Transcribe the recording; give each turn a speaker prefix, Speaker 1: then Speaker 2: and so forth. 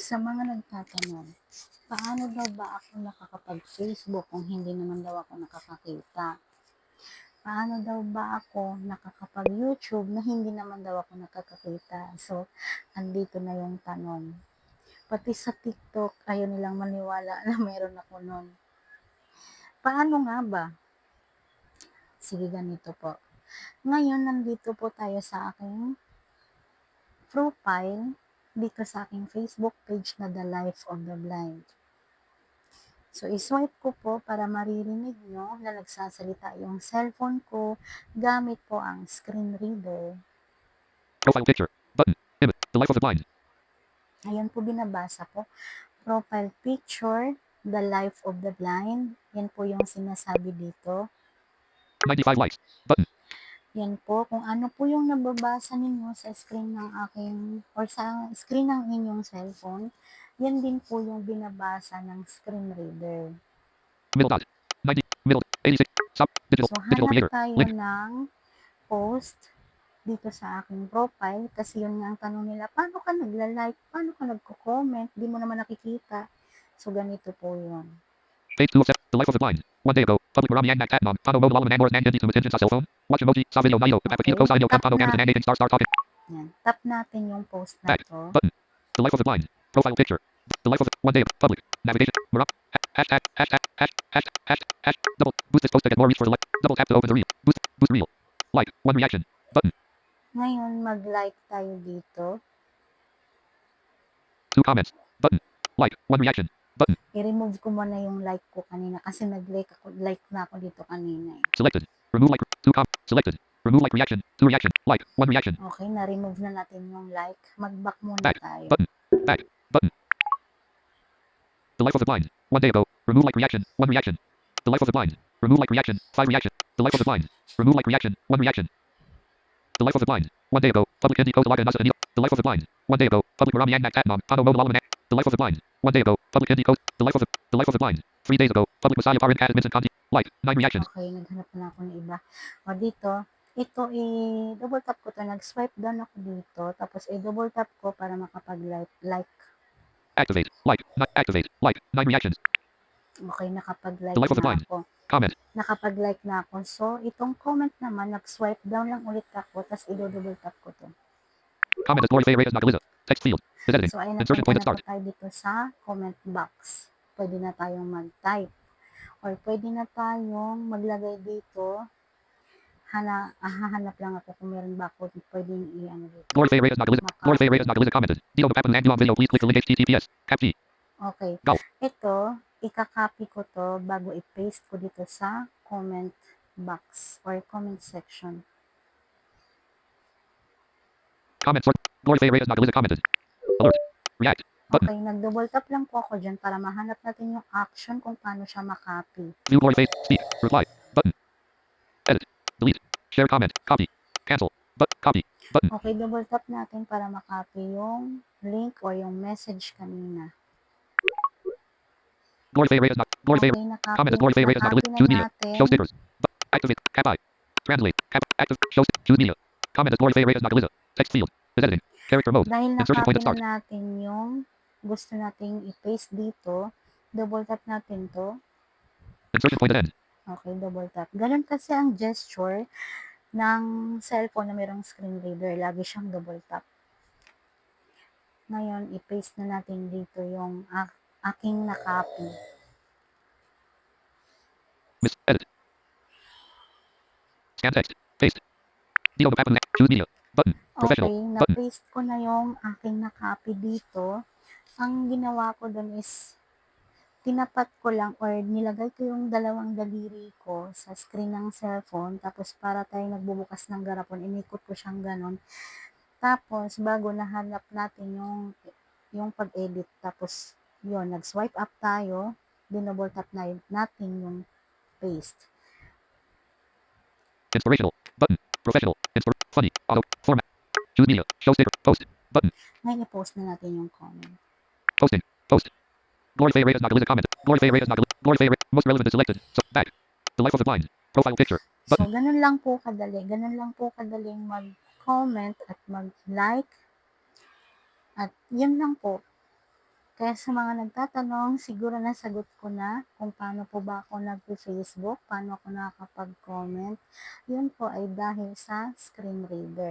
Speaker 1: Sa mga nagtatanong, paano daw ba ako nakakapag-Facebook kung hindi naman daw ako nakakakita? Paano daw ba ako nakakapag-YouTube na hindi naman daw ako nakakakita? So, andito na yung tanong. Pati sa TikTok, ayaw nilang maniwala na meron ako nun. Paano nga ba? Sige, ganito po. Ngayon, nandito po tayo sa aking profile, dito sa aking Facebook page na The Life of the Blind. So, iswipe ko po para maririnig nyo na nagsasalita yung cellphone ko gamit po ang screen reader.
Speaker 2: Profile picture. Button. Image. The life of the blind.
Speaker 1: Ayan po binabasa po. Profile picture, The Life of the Blind. Yan po yung sinasabi dito.
Speaker 2: 95 likes. Button.
Speaker 1: Yan po. Kung ano po yung nababasa ninyo sa screen ng aking or sa screen ng inyong cellphone, yan din po yung binabasa ng screen reader.
Speaker 2: Middle dot. 90. Middle. 86. Sub. Digital.
Speaker 1: So,
Speaker 2: Digital
Speaker 1: hanap
Speaker 2: creator.
Speaker 1: tayo
Speaker 2: Link.
Speaker 1: ng post dito sa aking profile kasi yun nga ang tanong nila, paano ka nagla-like, paano ka nagko-comment, di mo naman nakikita. So, ganito po yun.
Speaker 2: Page 2 of The life of the blind. 1 day ago. Public Marami Yang Nag Tatnam. Pano Mo Malaman Angmores Nang Hindi Tumatin sa cellphone. Watch emoji. Sa video Nayo.
Speaker 1: Okay,
Speaker 2: Papakita ko sa inyo
Speaker 1: tap
Speaker 2: Pano Gamit
Speaker 1: na,
Speaker 2: Nang Dating Star Topic.
Speaker 1: yan, tap natin yung post na
Speaker 2: Back.
Speaker 1: to.
Speaker 2: Button. The life of the blind. Profile picture. The life of the 1 day. Public. Navigation. Marap. Hashtag. Hashtag. Hashtag. Hashtag. Double. Boost this post to get more reach for the like. Double tap to open the reel. Boost reel. Like. 1 reaction. Button.
Speaker 1: Ngayon, mag-like tayo dito.
Speaker 2: 2 comments. Button. Like. 1 reaction. Button.
Speaker 1: I-remove ko muna yung like ko kanina kasi nag-like na ako dito kanina eh.
Speaker 2: Selected. Remove like. 2 selected. Remove like reaction. 2 reaction. Like. 1 reaction.
Speaker 1: Okay, na-remove na natin yung like. Mag-back muna
Speaker 2: Back.
Speaker 1: tayo.
Speaker 2: Button. Back. Button. The life of the blind. 1 day ago. Remove like reaction. 1 reaction. The life of the blind. Remove like reaction. 5 reaction. The life of the blind. Remove like reaction. 1 reaction. The life of the blind. 1 day ago. Public Hindi Code Laga Nasa Anil. The life of the blind. 1 day ago. Public Marami Yang Nag Tatnam. Pano Mo Malaman. The life of the blind. 1 day ago. Public Hindi Code. The life of the blind. 3 days ago. Public Masaya Parin Kat Vincent Conti. Like. 9 reactions.
Speaker 1: Okay, naghanap na ako ng iba. O dito, ito i-double tap ko to. Nag-swipe down ako dito. Tapos i-double tap ko para makapag-like.
Speaker 2: Activate. Like. Not activate. Like. 9 reactions.
Speaker 1: Okay, nakapag-like
Speaker 2: The life of the
Speaker 1: na
Speaker 2: blind.
Speaker 1: ako.
Speaker 2: Comment.
Speaker 1: Nakapag-like na ako. So, itong comment naman, nag-swipe down lang ulit ako. Tapos i-double tap ko to.
Speaker 2: Comment as Glory Faye Reyes Nagaliza. Text field. Is editing.
Speaker 1: So, ayun,
Speaker 2: Insertion point
Speaker 1: napunta
Speaker 2: at
Speaker 1: na
Speaker 2: start.
Speaker 1: po tayo dito sa comment box. Pwede na tayong mag-type. Or pwede na tayong maglagay dito. Hahanap lang ako kung meron ba ako pwedeng i-ano dito.
Speaker 2: Glory Faye Reyes Nagaliza. Glory Faye Reyes Nagaliza commented. Dio Papan and video. Please click the link HTTPS. Cap G.
Speaker 1: Okay.
Speaker 2: Go.
Speaker 1: Ito, ika-copy ko to bago i-paste ko dito sa comment box or comment section.
Speaker 2: Comment sort. Glory Faye Reyes Nagaliza commented. Alert. React. Button.
Speaker 1: Okay, nag-double tap lang po ako dyan para mahanap natin yung action kung paano siya makopy.
Speaker 2: View Glory Faye. Speak. Reply. Button. Edit. Delete. Share comment. Copy. Cancel. But copy. Button.
Speaker 1: Okay, double tap natin para makopy yung link or yung message kanina.
Speaker 2: Glory Faye Reyes Glory Faye.
Speaker 1: Okay,
Speaker 2: Comment as Glory Faye Reyes
Speaker 1: nakopy
Speaker 2: Nagaliza. Choose
Speaker 1: na
Speaker 2: media.
Speaker 1: natin.
Speaker 2: Show stickers. Activate. Cap I. Translate. Cap. Active. Show. Choose media. Comment as Glory Faye Reyes Nagaliza. Text field. Is editing. Character mode.
Speaker 1: Dahil
Speaker 2: Insertion point
Speaker 1: nakopy
Speaker 2: at start.
Speaker 1: na natin yung gusto nating i-paste dito, double tap natin to.
Speaker 2: Insertion point at end.
Speaker 1: Okay, double tap. Ganun kasi ang gesture ng cellphone na mayroong screen reader. Lagi siyang double tap. Ngayon, i-paste na natin dito yung aking nakopy.
Speaker 2: Miss. Edit. Scan text. Paste. Dio Papan. Choose media. Button. Professional.
Speaker 1: Okay,
Speaker 2: Button.
Speaker 1: na-paste ko na yung aking nakopy dito. Ang ginawa ko dun is, tinapat ko lang or nilagay ko yung dalawang daliri ko sa screen ng cellphone. Tapos para tayo nagbubukas ng garapon, inikot ko siyang ganon. Tapos, bago nahanap natin yung pag-edit. Tapos, yun, nag-swipe up tayo. Dinouble tap na natin yung paste.
Speaker 2: Inspirational. Button. Professional. Funny. Auto. Format. Choose media. Show sticker. Post. Button.
Speaker 1: Ngayon, i-post na natin yung comment.
Speaker 2: Posting. Post. Glory Faye Reyes Nagaliza comment. Glory Faye Reyes Nagaliza. Glory Faye Reyes. Most relevant is selected. So, back. The life of the blind. Profile picture.
Speaker 1: So,
Speaker 2: Button.
Speaker 1: ganun lang po kadali. Ganun lang po kadaling mag-comment at mag-like. At yun lang po. Kaya sa mga nagtatanong, siguro nasagot ko na kung paano po ba ako nag-Facebook, paano ako nakakapag-comment. Yun po ay dahil sa screen reader.